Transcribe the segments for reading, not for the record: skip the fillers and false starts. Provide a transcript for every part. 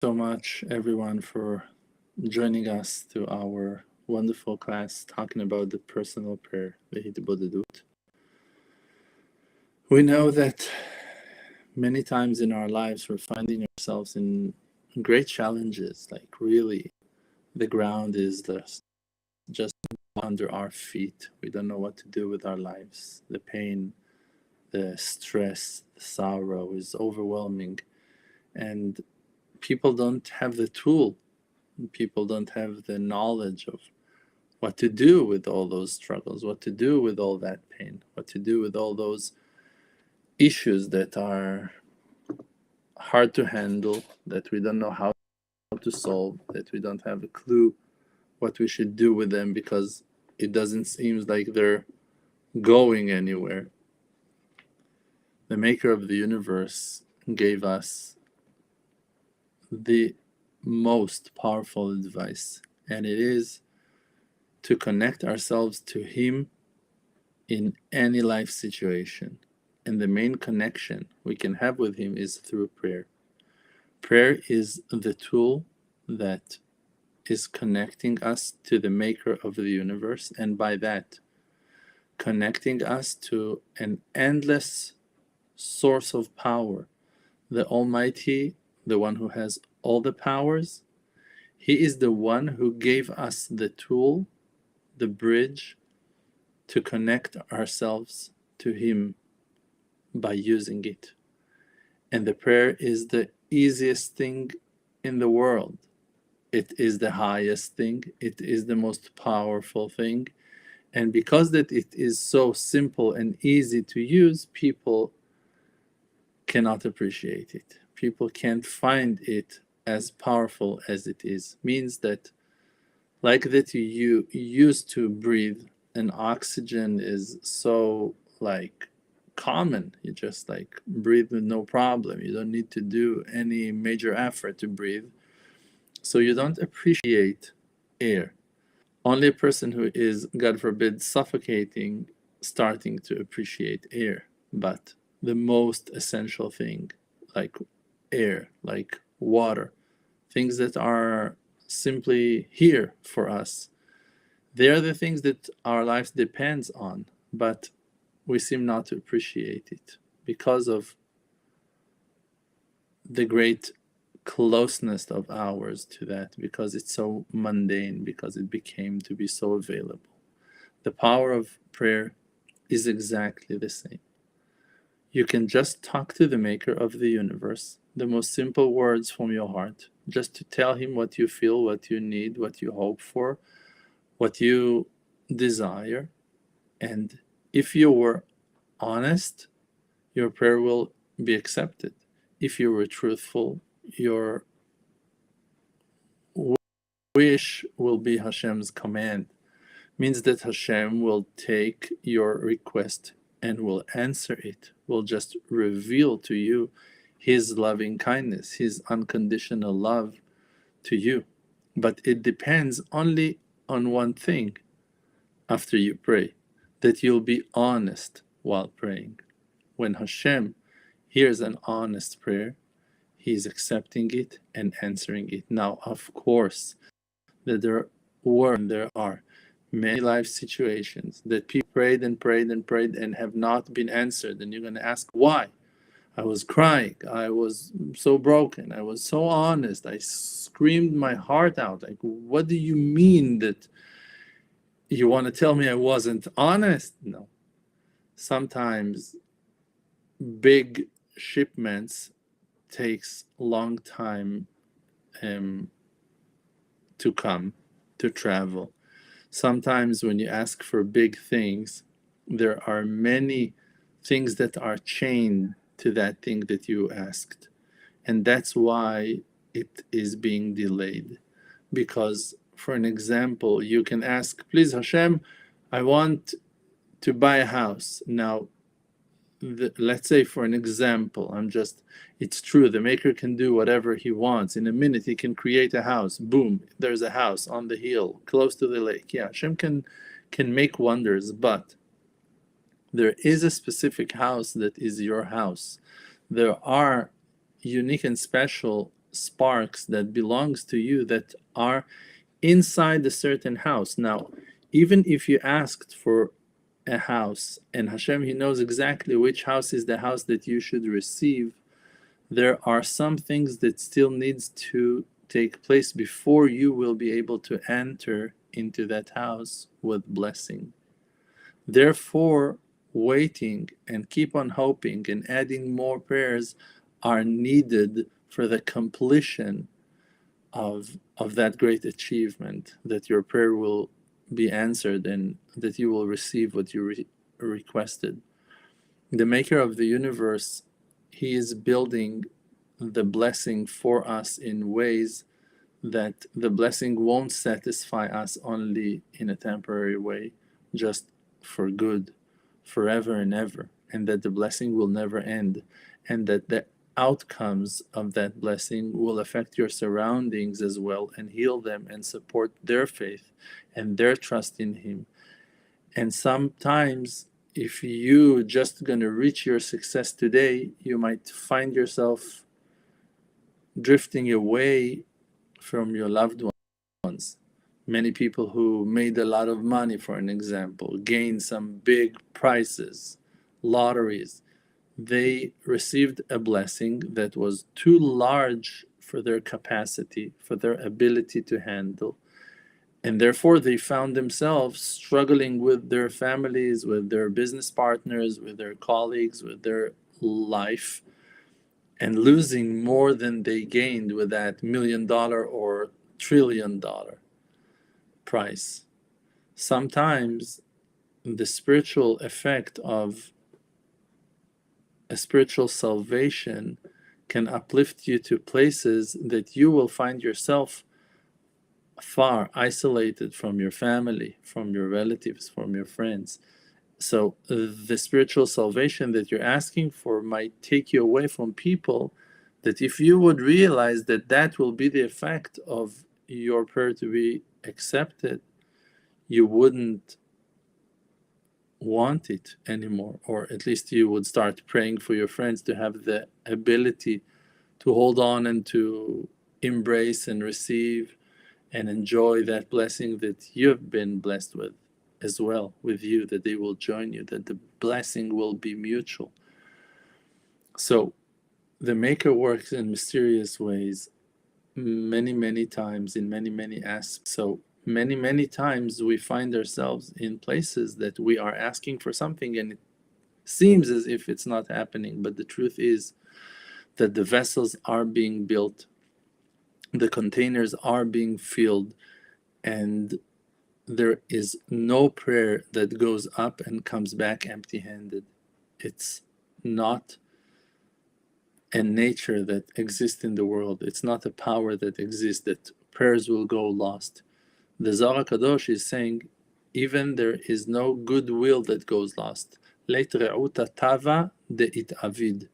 So much, everyone, for joining us to our wonderful class talking about the personal prayer, the Hitbodedut. We know that many times in our lives we're finding ourselves in great challenges, like really the ground is just under our feet. We don't know what to do with our lives. The pain, the stress, the sorrow is overwhelming, and people don't have the tool. People don't have the knowledge of what to do with all those struggles, what to do with all that pain, what to do with all those issues that are hard to handle, that we don't know how to solve, that we don't have a clue what we should do with them because it doesn't seem like they're going anywhere. The maker of the universe gave us the most powerful advice, and it is to connect ourselves to Him in any life situation. And the main connection we can have with Him is through prayer. Prayer is the tool that is connecting us to the maker of the universe, and by that, connecting us to an endless source of power, the Almighty, the one who has all the powers. He is the one who gave us the tool, the bridge, to connect ourselves to Him by using it. And the prayer is the easiest thing in the world. It is the highest thing. It is the most powerful thing. And because that it is so simple and easy to use, people cannot appreciate it. People can't find it as powerful as it is. Means that like that you used to breathe, and oxygen is so like common. You just like breathe with no problem. You don't need to do any major effort to breathe. So you don't appreciate air. Only a person who is, God forbid, suffocating, starting to appreciate air. But the most essential thing, like air, like water, things that are simply here for us, they are the things that our lives depends on, but we seem not to appreciate it because of the great closeness of ours to that, because it's so mundane, because it became to be so available. The power of prayer is exactly the same. You can just talk to the maker of the universe, the most simple words from your heart, just to tell him what you feel, what you need, what you hope for, what you desire. And if you were honest, your prayer will be accepted. If you were truthful, your wish will be Hashem's command. Means that Hashem will take your request and will answer it, will just reveal to you His loving kindness, His unconditional love to you. But it depends only on one thing after you pray, that you'll be honest while praying. When Hashem hears an honest prayer, He is accepting it and answering it. Now, of course, that there are many life situations that people prayed and prayed and prayed and have not been answered, and you're going to ask why. I was crying, I was so broken, I was so honest, I screamed my heart out. Like, what do you mean that you want to tell me I wasn't honest? No. Sometimes big shipments takes long time to come, to travel. Sometimes when you ask for big things, there are many things that are chained to that thing that you asked. And that's why it is being delayed. Because, for an example, you can ask, please Hashem, I want to buy a house. Now, let's say for an example, it's true, the maker can do whatever he wants. In a minute he can create a house, boom, there's a house on the hill close to the lake. Yeah, Hashem can make wonders, but there is a specific house that is your house. There are unique and special sparks that belongs to you that are inside a certain house. Now, even if you asked for a house and Hashem, He knows exactly which house is the house that you should receive, there are some things that still needs to take place before you will be able to enter into that house with blessing. Therefore, waiting and keep on hoping and adding more prayers are needed for the completion of that great achievement, that your prayer will be answered and that you will receive what you requested. The maker of the universe, He is building the blessing for us in ways that the blessing won't satisfy us only in a temporary way, just for good, forever and ever, and that the blessing will never end, and that the outcomes of that blessing will affect your surroundings as well and heal them and support their faith and their trust in Him. And sometimes, if you just gonna reach your success today, you might find yourself drifting away from your loved ones. Many people who made a lot of money, for an example, gained some big prizes, lotteries, they received a blessing that was too large for their capacity, for their ability to handle, and therefore they found themselves struggling with their families, with their business partners, with their colleagues, with their life, and losing more than they gained with that $1,000,000 or $1,000,000,000,000 price. Sometimes the spiritual effect of a spiritual salvation can uplift you to places that you will find yourself far isolated from your family, from your relatives, from your friends. So the spiritual salvation that you're asking for might take you away from people that, if you would realize that that will be the effect of your prayer to be accepted, you wouldn't want it anymore, or at least you would start praying for your friends to have the ability to hold on and to embrace and receive and enjoy that blessing that you've been blessed with as well, with you, that they will join you, that the blessing will be mutual. So the Maker works in mysterious ways many times, in many aspects. So many times we find ourselves in places that we are asking for something and it seems as if it's not happening, but the truth is that the vessels are being built, the containers are being filled, and there is no prayer that goes up and comes back empty-handed. It's not a nature that exists in the world. It's not a power that exists that prayers will go lost. The Zohar Kadosh is saying, even there is no goodwill that goes lost. Leit re'uta tava de'it avid.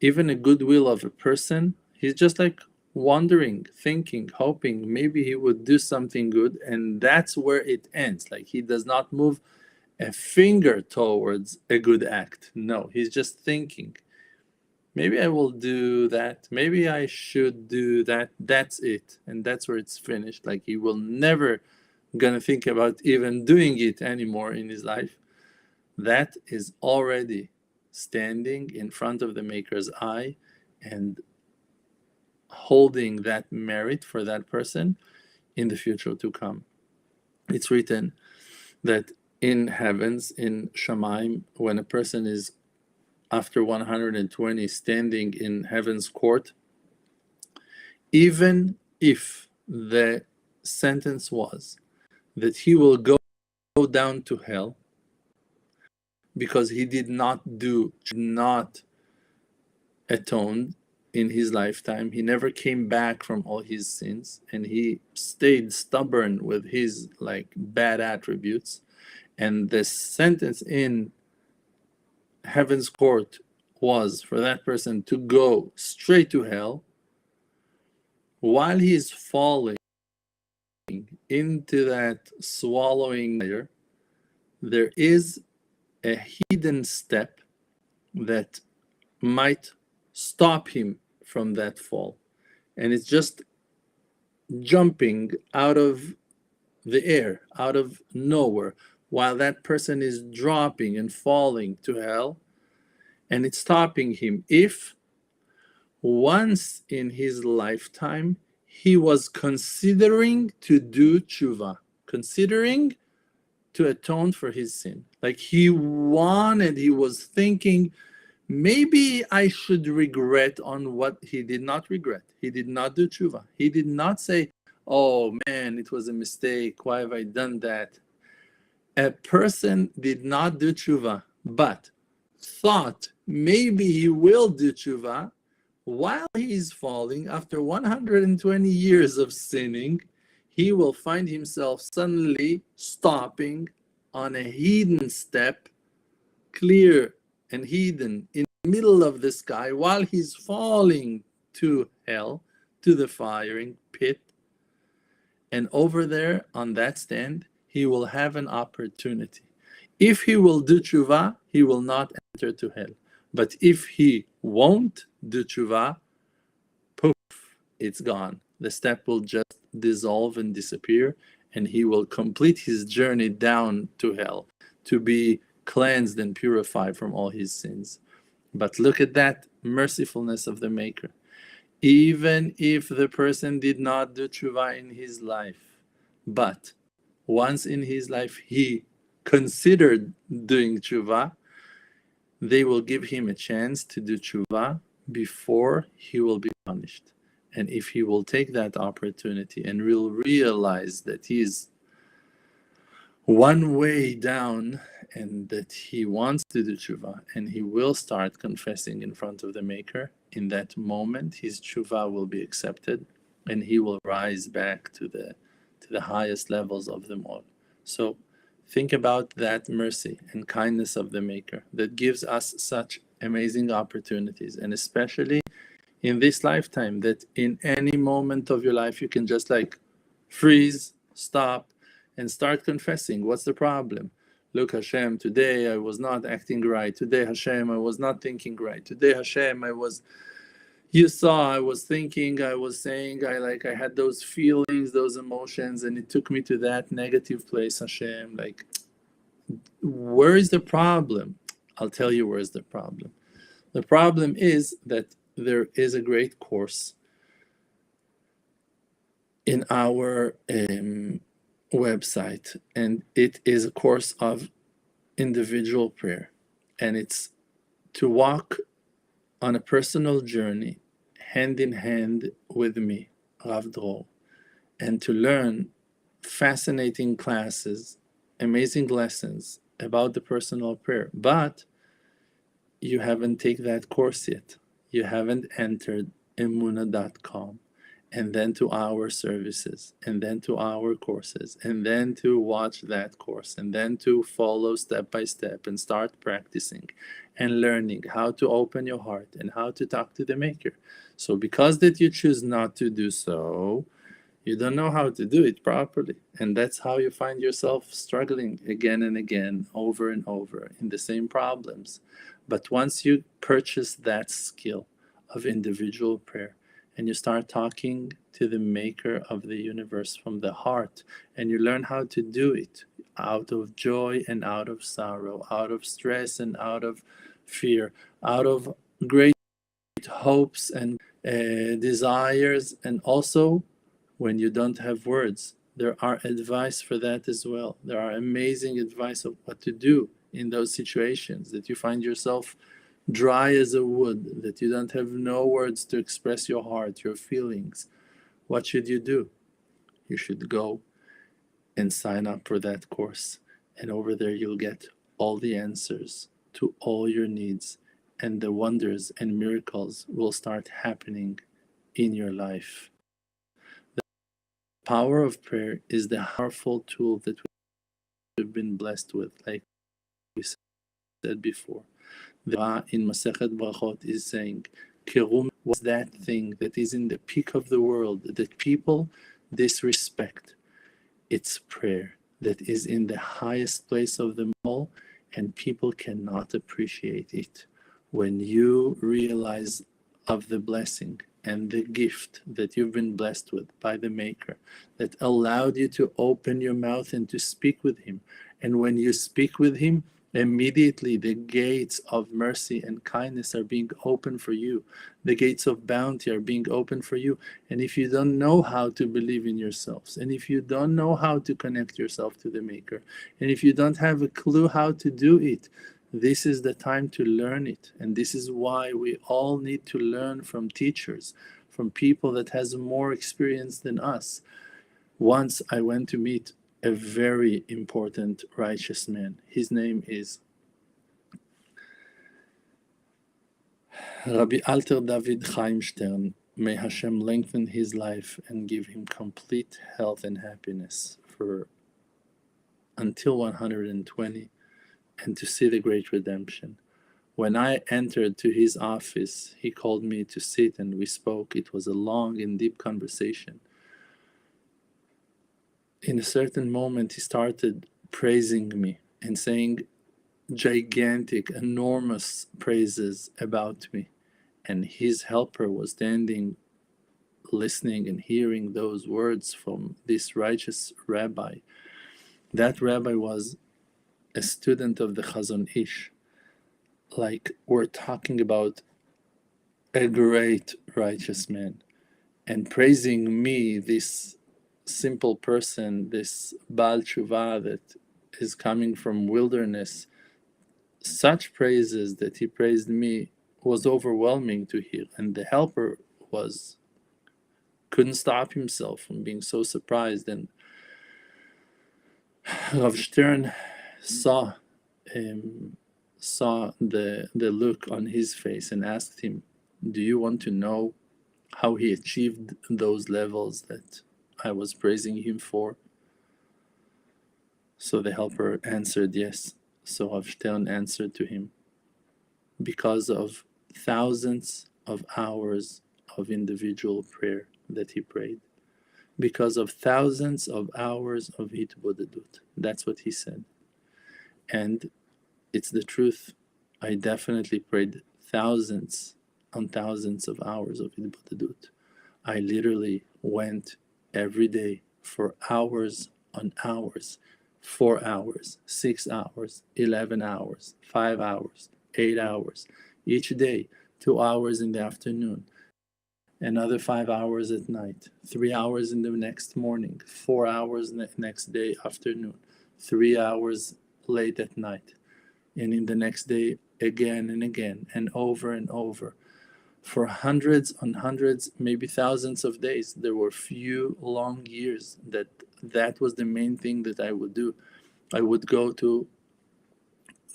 Even a goodwill of a person, he's just like wondering, thinking, hoping maybe he would do something good, and that's where it ends. Like, he does not move a finger towards a good act. No, he's just thinking, maybe I will do that, maybe I should do that, that's it, and that's where it's finished. Like, he will never gonna think about even doing it anymore in his life. That is already standing in front of the Maker's eye and holding that merit for that person in the future to come. It's written that in heavens, in Shamaim, when a person is after 120 standing in heaven's court, even if the sentence was that he will go down to hell because he did not atone in his lifetime, he never came back from all his sins, and he stayed stubborn with his like bad attributes, and the sentence in heaven's court was for that person to go straight to hell, while he is falling into that swallowing fire, there is a hidden step that might stop him from that fall. and it's just jumping out of the air, out of nowhere, while that person is dropping and falling to hell, and it's stopping him. If once in his lifetime he was considering to do tshuva, considering to atone for his sin, like he was thinking, maybe I should regret on what he did not regret. He did not do tshuva. He did not say, oh man, it was a mistake. Why have I done that? A person did not do tshuva, but thought maybe he will do tshuva while he is falling. After 120 years of sinning, he will find himself suddenly stopping on a hidden step, clear and hidden in the middle of the sky, while he's falling to hell, to the firing pit. And over there on that stand, he will have an opportunity. If he will do tshuva, he will not enter to hell. But if he won't do tshuva, poof, it's gone. The step will just dissolve and disappear, and he will complete his journey down to hell to be cleansed and purified from all his sins. But look at that mercifulness of the Maker. Even if the person did not do tshuva in his life, but once in his life he considered doing tshuva, they will give him a chance to do tshuva before he will be punished. And if he will take that opportunity and will realize that he is one way down and that he wants to do tshuva, and he will start confessing in front of the Maker, in that moment his tshuva will be accepted and he will rise back to the highest levels of them all. So think about that mercy and kindness of the Maker that gives us such amazing opportunities, and especially in this lifetime, that in any moment of your life you can just like freeze, stop, and start confessing. What's the problem? Look, Hashem, today I was not acting right. Today, Hashem, I was not thinking right. Today, Hashem, you saw, I was thinking, I was saying, I had those feelings, those emotions, and it took me to that negative place, Hashem. Like, where is the problem? I'll tell you where is the problem. The problem is that there is a great course in our website, and it is a course of individual prayer, and it's to walk on a personal journey hand in hand with me, Rav Dror, and to learn fascinating classes, amazing lessons about the personal prayer. But you haven't taken that course yet. You haven't entered emuna.com, and then to our services, and then to our courses, and then to watch that course, and then to follow step by step and start practicing and learning how to open your heart and how to talk to the Maker. So because that you choose not to do so, you don't know how to do it properly, and that's how you find yourself struggling again and again, over and over, in the same problems. But once you purchase that skill of individual prayer, and you start talking to the Maker of the universe from the heart, and you learn how to do it out of joy and out of sorrow, out of stress and out of fear, out of great hopes and desires, and also when you don't have words, there are advice for that as well. There are amazing advice of what to do in those situations that you find yourself dry as a wood, that you don't have no words to express your heart, your feelings. What should you do? You should go and sign up for that course, and over there you'll get all the answers to all your needs, and the wonders and miracles will start happening in your life. The power of prayer is the powerful tool that we've been blessed with, like we said before. The Ra in Masechet Brachot is saying, Kerum was that thing that is in the peak of the world that people disrespect. It's prayer that is in the highest place of them all, and people cannot appreciate it. When you realize of the blessing and the gift that you've been blessed with by the Maker that allowed you to open your mouth and to speak with Him. And when you speak with Him, immediately the gates of mercy and kindness are being open for you. The gates of bounty are being open for you. And if you don't know how to believe in yourselves, and if you don't know how to connect yourself to the Maker, and if you don't have a clue how to do it, this is the time to learn it. And this is why we all need to learn from teachers, from people that has more experience than us. Once I went to meet a very important righteous man. His name is Rabbi Alter David Chaim Stern. May Hashem lengthen his life and give him complete health and happiness for until 120, and to see the great redemption. When I entered to his office, he called me to sit and we spoke. It was a long and deep conversation. In a certain moment, he started praising me and saying gigantic, enormous praises about me. And his helper was standing, listening and hearing those words from this righteous rabbi. That rabbi was a student of the Chazon Ish. Like, we're talking about a great righteous man. And praising me, this simple person, this Baal Tshuva that is coming from wilderness, such praises that he praised me was overwhelming to hear. And the helper couldn't stop himself from being so surprised. And Rav Stern saw the look on his face and asked him, do you want to know how he achieved those levels that I was praising him for? So the helper answered yes. So Rav Stern answered to him, because of thousands of hours of individual prayer that he prayed, because of thousands of hours of Hitbodedut. That's what he said. And it's the truth. I definitely prayed thousands on thousands of hours of Hitbodedut. I literally went every day for hours on hours, 4 hours, 6 hours, 11 hours, 5 hours, 8 hours, each day, 2 hours in the afternoon, another 5 hours at night, 3 hours in the next morning, 4 hours next day afternoon, 3 hours late at night, and in the next day again and again, and over, for hundreds on hundreds, maybe thousands of days. There were few long years that was the main thing that I would do. I would go to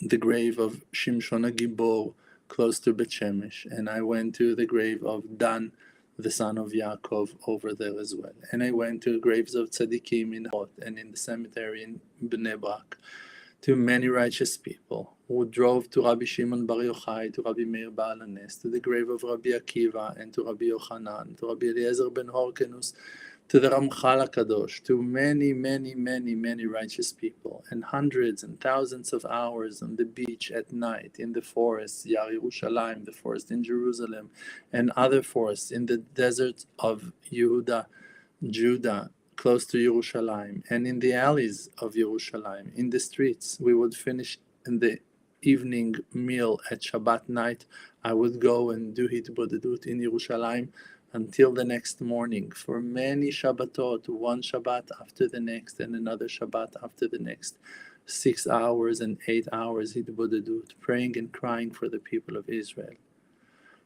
the grave of Shimshon HaGibor close to Bet Shemesh, and I went to the grave of Dan, the son of Yaakov, over there as well. And I went to graves of tzaddikim in Hot and in the cemetery in Bnei Brak, to many righteous people who drove to Rabbi Shimon Bar Yochai, to Rabbi Meir Baal HaNes, to the grave of Rabbi Akiva, and to Rabbi Yochanan, to Rabbi Eliezer ben Horkenus, to the Ramchal HaKadosh, to many righteous people, and hundreds and thousands of hours on the beach at night, in the forests, Yar Yerushalayim, the forest in Jerusalem, and other forests in the desert of Yehuda, Judah, close to Yerushalayim, and in the alleys of Yerushalayim, in the streets. We would finish in the evening meal at Shabbat night. I would go and do Hitbodedut in Yerushalayim until the next morning for many Shabbatot, one Shabbat after the next and another Shabbat after the next, 6 hours and 8 hours Hitbodedut, praying and crying for the people of Israel.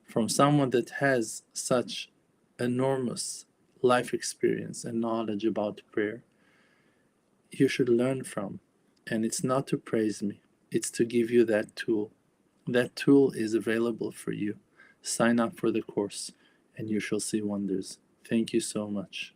From someone that has such enormous life experience and knowledge about prayer, you should learn from. And it's not to praise me, it's to give you that tool. That tool is available for you. Sign up for the course and you shall see wonders. Thank you so much.